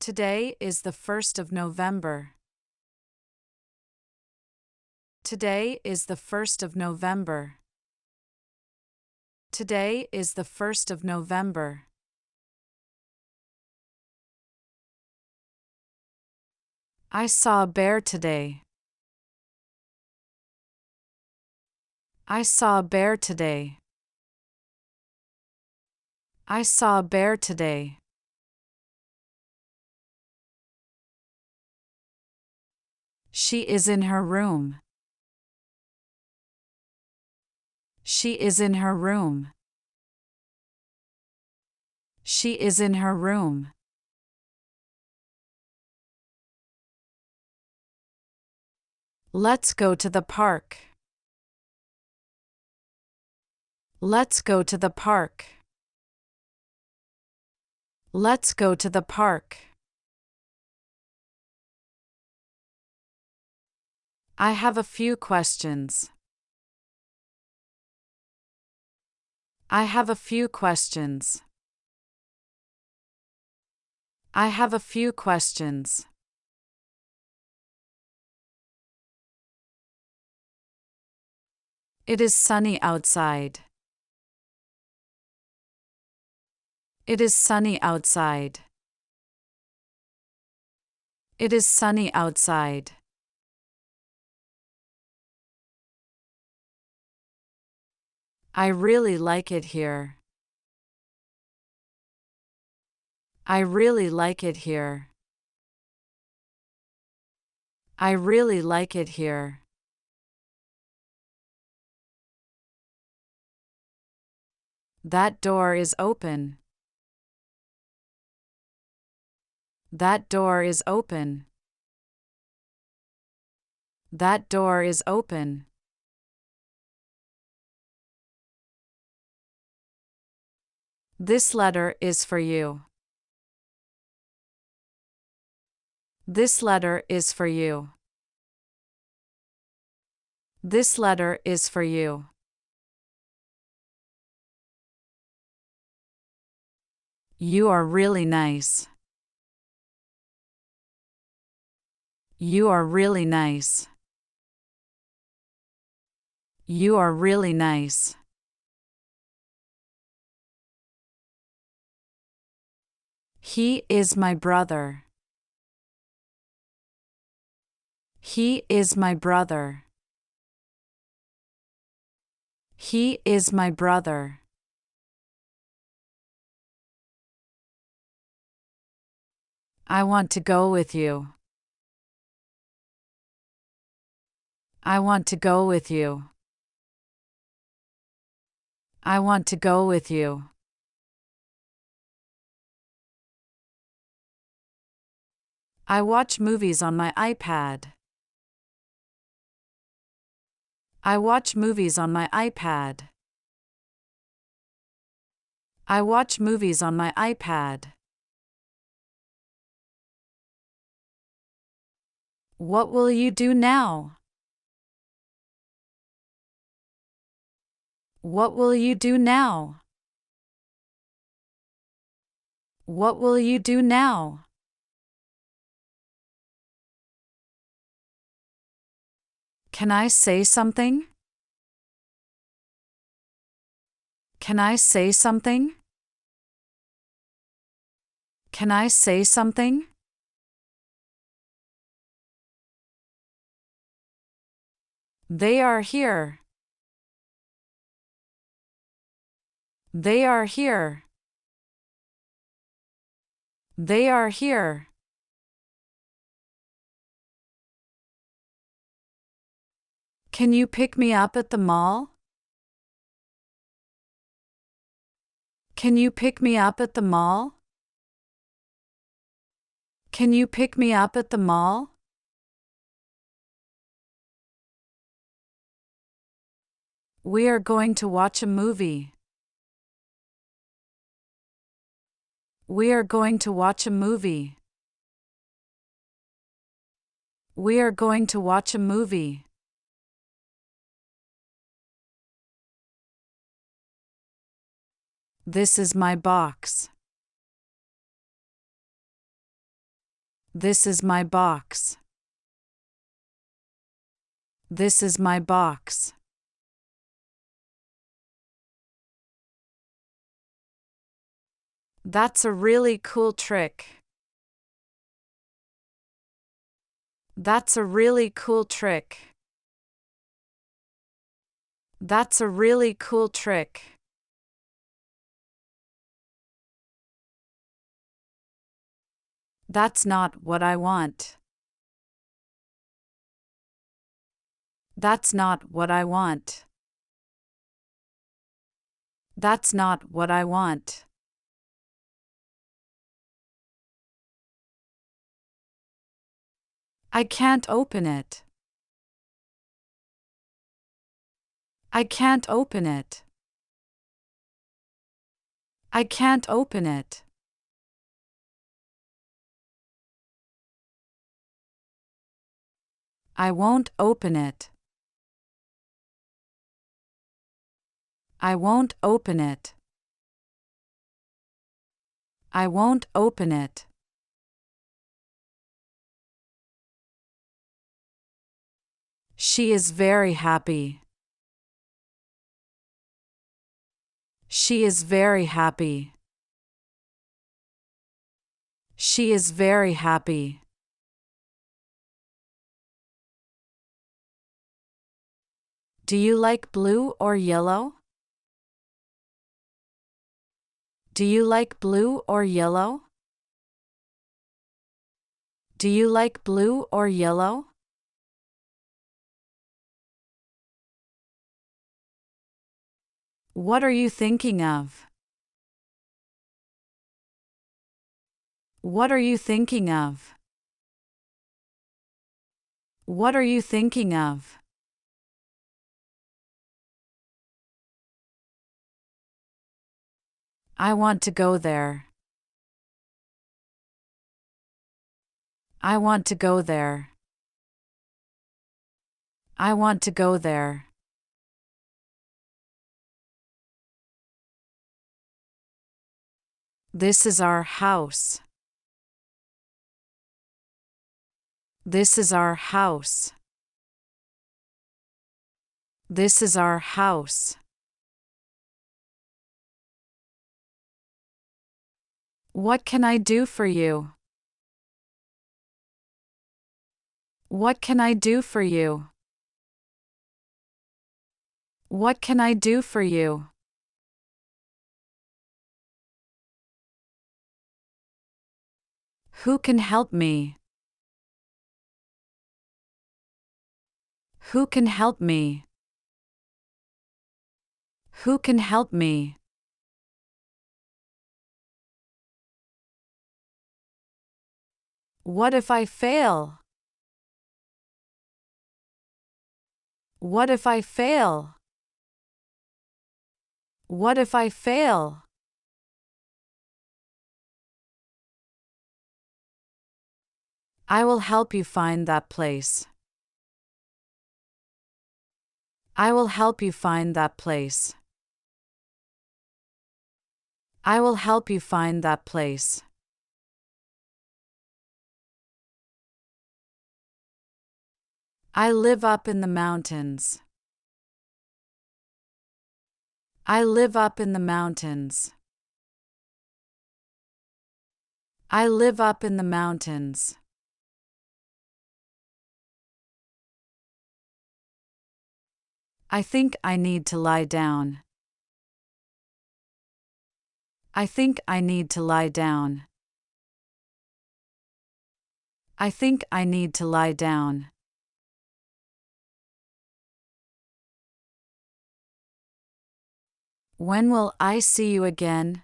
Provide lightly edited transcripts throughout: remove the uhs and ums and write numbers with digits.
Today is the 1st of November. Today is the 1st of November. Today is the 1st of November. I saw a bear today. I saw a bear today. I saw a bear today. She is in her room. She is in her room. She is in her room. Let's go to the park. Let's go to the park. Let's go to the park. I have a few questions. I have a few questions. I have a few questions. It is sunny outside. It is sunny outside. It is sunny outside. I really like it here. I really like it here. I really like it here. That door is open. That door is open. That door is open. This letter is for you. This letter is for you. This letter is for you. You are really nice. You are really nice. You are really nice. He is my brother. He is my brother. He is my brother. I want to go with you. I want to go with you. I want to go with you. I watch movies on my iPad. I watch movies on my iPad. I watch movies on my iPad. What will you do now? What will you do now? What will you do now? Can I say something? Can I say something? Can I say something? They are here. They are here. They are here. Can you pick me up at the mall? Can you pick me up at the mall? Can you pick me up at the mall? We are going to watch a movie. We are going to watch a movie. We are going to watch a movie. This is my box. This is my box. This is my box. That's a really cool trick. That's a really cool trick. That's a really cool trick. That's not what I want. That's not what I want. That's not what I want. I can't open it. I can't open it. I can't open it. I won't open it. I won't open it. I won't open it. She is very happy. She is very happy. She is very happy. Do you like blue or yellow? Do you like blue or yellow? Do you like blue or yellow? What are you thinking of? What are you thinking of? What are you thinking of? I want to go there. I want to go there. I want to go there. This is our house. This is our house. This is our house. What can I do for you? What can I do for you? What can I do for you? Who can help me? Who can help me? Who can help me? What if I fail? What if I fail? What if I fail? I will help you find that place. I will help you find that place. I will help you find that place. I live up in the mountains. I live up in the mountains. I live up in the mountains. I think I need to lie down. I think I need to lie down. I think I need to lie down. When will I see you again?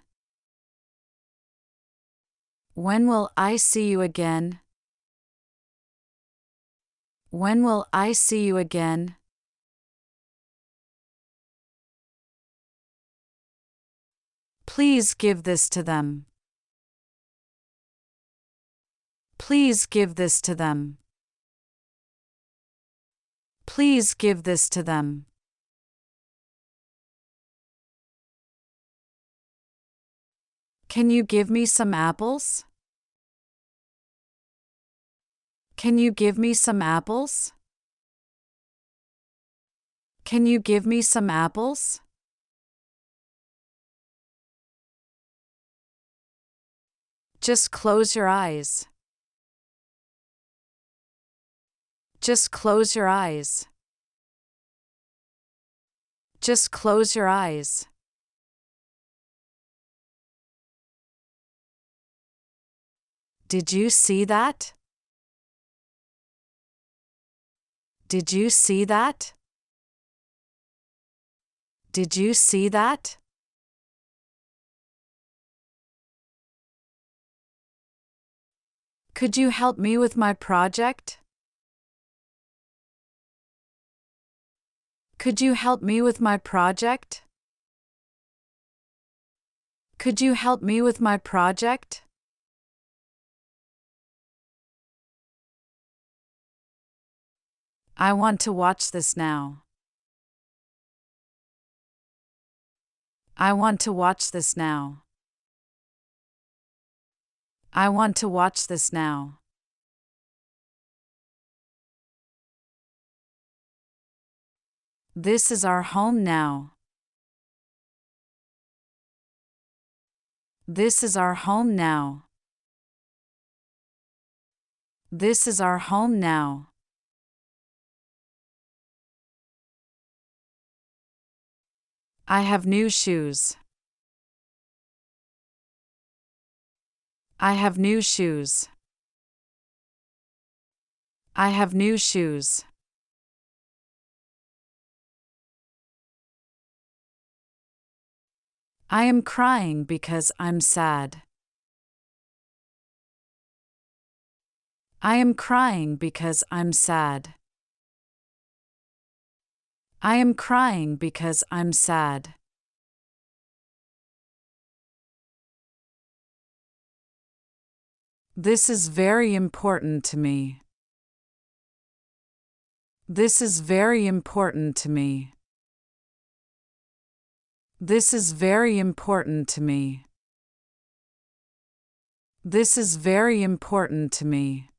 When will I see you again? When will I see you again? Please give this to them. Please give this to them. Please give this to them. Can you give me some apples? Can you give me some apples? Can you give me some apples? Just close your eyes. Just close your eyes. Just close your eyes. Did you see that? Did you see that? Did you see that? Could you help me with my project? Could you help me with my project? Could you help me with my project? I want to watch this now. I want to watch this now. I want to watch this now. This is our home now. This is our home now. This is our home now. I have new shoes. I have new shoes. I have new shoes. I am crying because I'm sad. I am crying because I'm sad. I am crying because I'm sad. This is very important to me. This is very important to me. This is very important to me. This is very important to me.